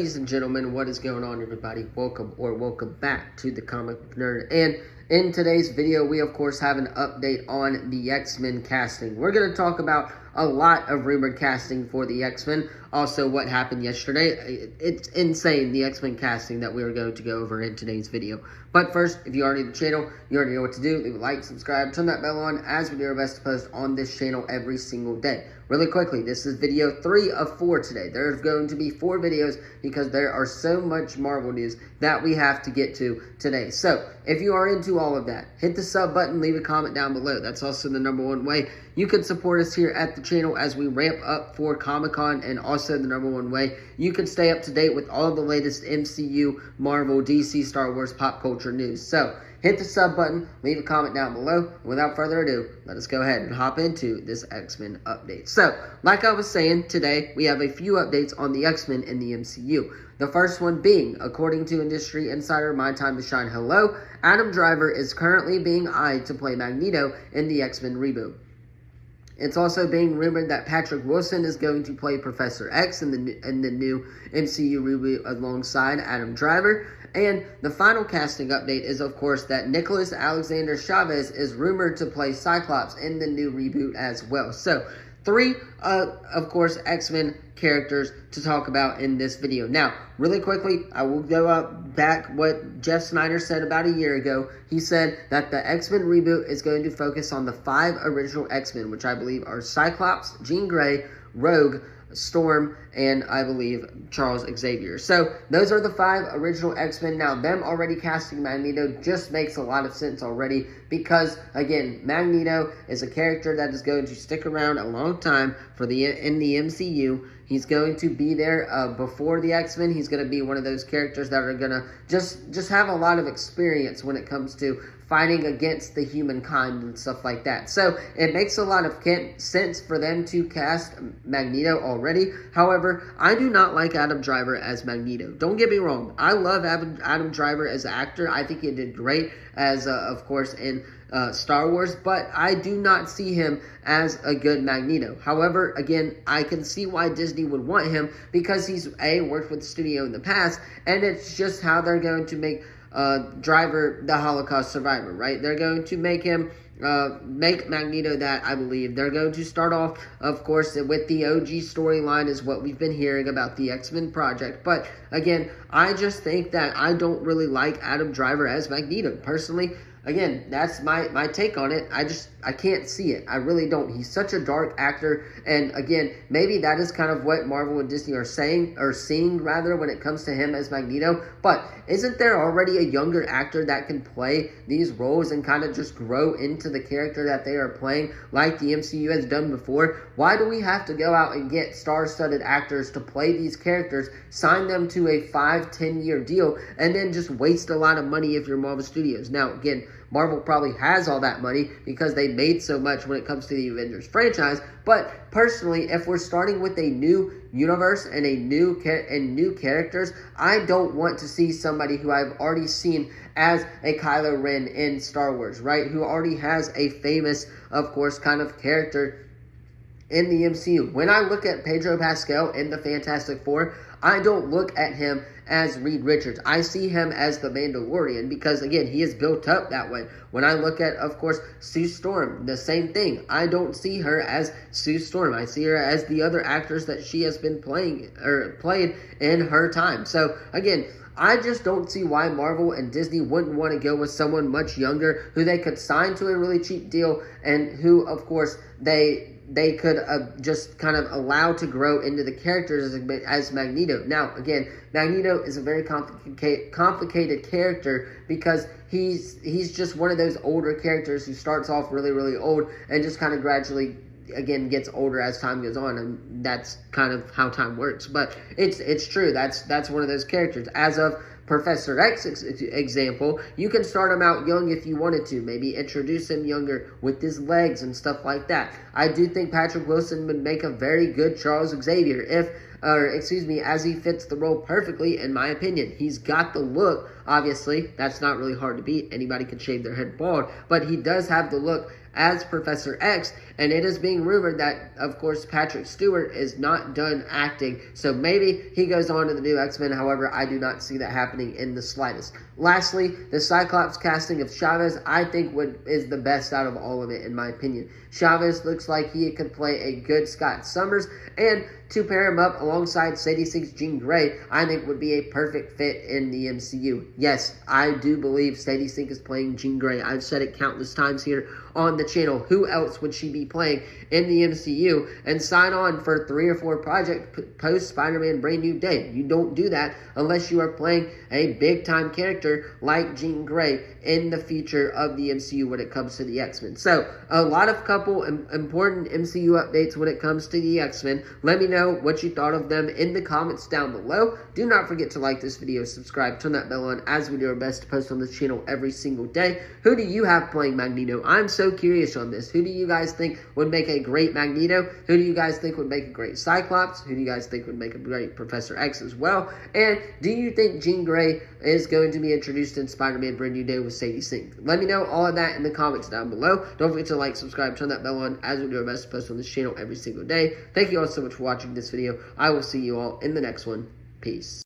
Ladies and gentlemen, what is going on, everybody? Welcome back to the Comic Book Nerd. And in today's video, we of course have an update on the X-Men casting. We're going to talk about a lot of rumored casting for the X-Men. Also, what happened yesterday. It's insane, the X-Men casting that we are going to go over in today's video. But first, if you are new to the channel, you already know what to do. Leave a like, subscribe, turn that bell on, as we do our best to post on this channel every single day. Really quickly, this is video 3 of 4 today. There's going to be 4 videos because there are so much Marvel news that we have to get to today. So, if you are into all of that, hit the sub button, leave a comment down below. That's also the #1 way you can support us here at the channel as we ramp up for Comic-Con, and also the #1 way you can stay up to date with all the latest MCU, Marvel, DC, Star Wars, pop culture news. So, hit the sub button, leave a comment down below. Without further ado, let us go ahead and hop into this X-Men update. So, like I was saying, today we have a few updates on the X-Men in the MCU. The first one being, according to industry insider My Time to Shine Hello, Adam Driver is currently being eyed to play Magneto in the X-Men reboot. It's also being rumored that Patrick Wilson is going to play Professor X in the new MCU reboot alongside Adam Driver. And the final casting update is, of course, that Nicholas Alexander Chavez is rumored to play Cyclops in the new reboot as well. So, 3, of course, X-Men characters to talk about in this video. Now, really quickly, I will go back what Jeff Snyder said about a year ago. He said that the X-Men reboot is going to focus on the 5 original X-Men, which I believe are Cyclops, Jean Grey, Rogue, Storm, and I believe Charles Xavier. So those are the 5 original X-Men. Now, them already casting Magneto just makes a lot of sense already because, again, Magneto is a character that is going to stick around a long time in the MCU. He's going to be there before the X-Men. He's going to be one of those characters that are going to just have a lot of experience when it comes to fighting against the humankind and stuff like that. So it makes a lot of sense for them to cast Magneto already. However, I do not like Adam Driver as Magneto. Don't get me wrong. I love Adam Driver as an actor. I think he did great as, of course, in Star Wars, but I do not see him as a good Magneto. However, again, I can see why Disney would want him because he's worked with the studio in the past, and it's just how they're going to make Driver the Holocaust survivor, right? They're going to make him make Magneto that, I believe. They're going to start off, of course, with the OG storyline is what we've been hearing about the X-Men project. But, again, I just think that I don't really like Adam Driver as Magneto. Personally, again, that's my take on it. I can't see it. I really don't. He's such a dark actor, and again, maybe that is kind of what Marvel and Disney are saying, or seeing rather, when it comes to him as Magneto. But isn't there already a younger actor that can play these roles and kind of just grow into the character that they are playing, like the MCU has done before? Why do we have to go out and get star-studded actors to play these characters, sign them to a 5-10 year deal, and then just waste a lot of money if you're Marvel Studios? Now, again, Marvel probably has all that money because they made so much when it comes to the Avengers franchise. But personally, if we're starting with a new universe and new characters, I don't want to see somebody who I've already seen as a Kylo Ren in Star Wars, right? Who already has a famous, of course, kind of character in the MCU. When I look at Pedro Pascal in the Fantastic Four, I don't look at him as Reed Richards. I see him as the Mandalorian because, again, he is built up that way. When I look at, of course, Sue Storm, the same thing. I don't see her as Sue Storm. I see her as the other actors that she has been played in her time. So, again, I just don't see why Marvel and Disney wouldn't want to go with someone much younger who they could sign to a really cheap deal and who, of course, they could just kind of allow to grow into the characters as Magneto. Now, again, Magneto is a very complicated character because he's just one of those older characters who starts off really, really old and just kind of gradually, again, gets older as time goes on, and that's kind of how time works. But it's true. That's one of those characters. As of Professor X example, you can start him out young if you wanted to. Maybe introduce him younger with his legs and stuff like that. I do think Patrick Wilson would make a very good Charles Xavier as he fits the role perfectly, in my opinion. He's got the look, obviously. That's not really hard to beat. Anybody can shave their head bald. But he does have the look as Professor X, and it is being rumored that, of course, Patrick Stewart is not done acting, so maybe he goes on to the new X-Men. However, I do not see that happening in the slightest. Lastly, the Cyclops casting of Chavez, I think is the best out of all of it, in my opinion. Chavez looks like he could play a good Scott Summers, and to pair him up alongside Sadie Sink's Jean Grey, I think would be a perfect fit in the MCU. Yes, I do believe Sadie Sink is playing Jean Grey. I've said it countless times here on the channel. Who else would she be playing in the MCU? And sign on for 3 or 4 projects post Spider-Man Brand New Day. You don't do that unless you are playing a big-time character like Jean Grey in the future of the MCU when it comes to the X-Men. So, a lot of couple important MCU updates when it comes to the X-Men. Let me know what you thought of them in the comments down below. Do not forget to like this video, subscribe, turn that bell on, as we do our best to post on this channel every single day. Who do you have playing Magneto? I'm so curious on this. Who do you guys think would make a great Magneto? Who do you guys think would make a great Cyclops? Who do you guys think would make a great Professor X as well? And do you think Jean Grey is going to be introduced in Spider-Man Brand New Day with Sadie Sink? Let me know all of that in the comments down below. Don't forget to like, subscribe, turn that bell on, as we do our best to post on this channel every single day. Thank you all so much for watching this video. I will see you all in the next one. Peace.